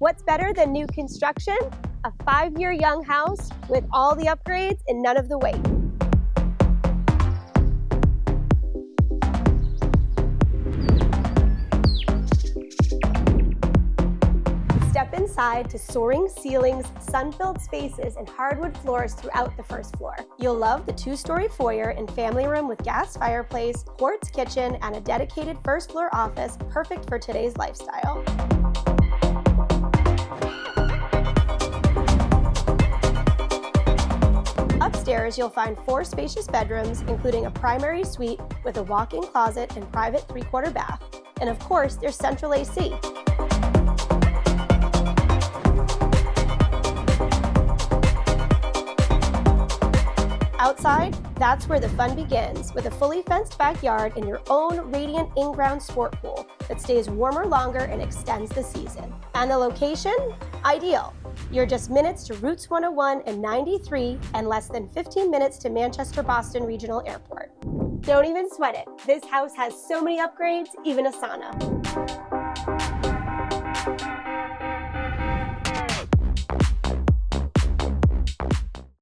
What's better than new construction? A 5-year young house with all the upgrades and none of the wait. Step inside to soaring ceilings, sun-filled spaces, and hardwood floors throughout the first floor. You'll love the 2-story foyer and family room with gas fireplace, quartz kitchen, and a dedicated first floor office, perfect for today's lifestyle. Upstairs, you'll find 4 spacious bedrooms, including a primary suite with a walk-in closet and private 3/4 bath. And of course, there's central AC. Outside, that's where the fun begins, with a fully fenced backyard and your own radiant in-ground sport pool that stays warmer longer and extends the season. And the location? Ideal. You're just minutes to Routes 101 and 93 and less than 15 minutes to Manchester-Boston Regional Airport. Don't even sweat it. This house has so many upgrades, even a sauna.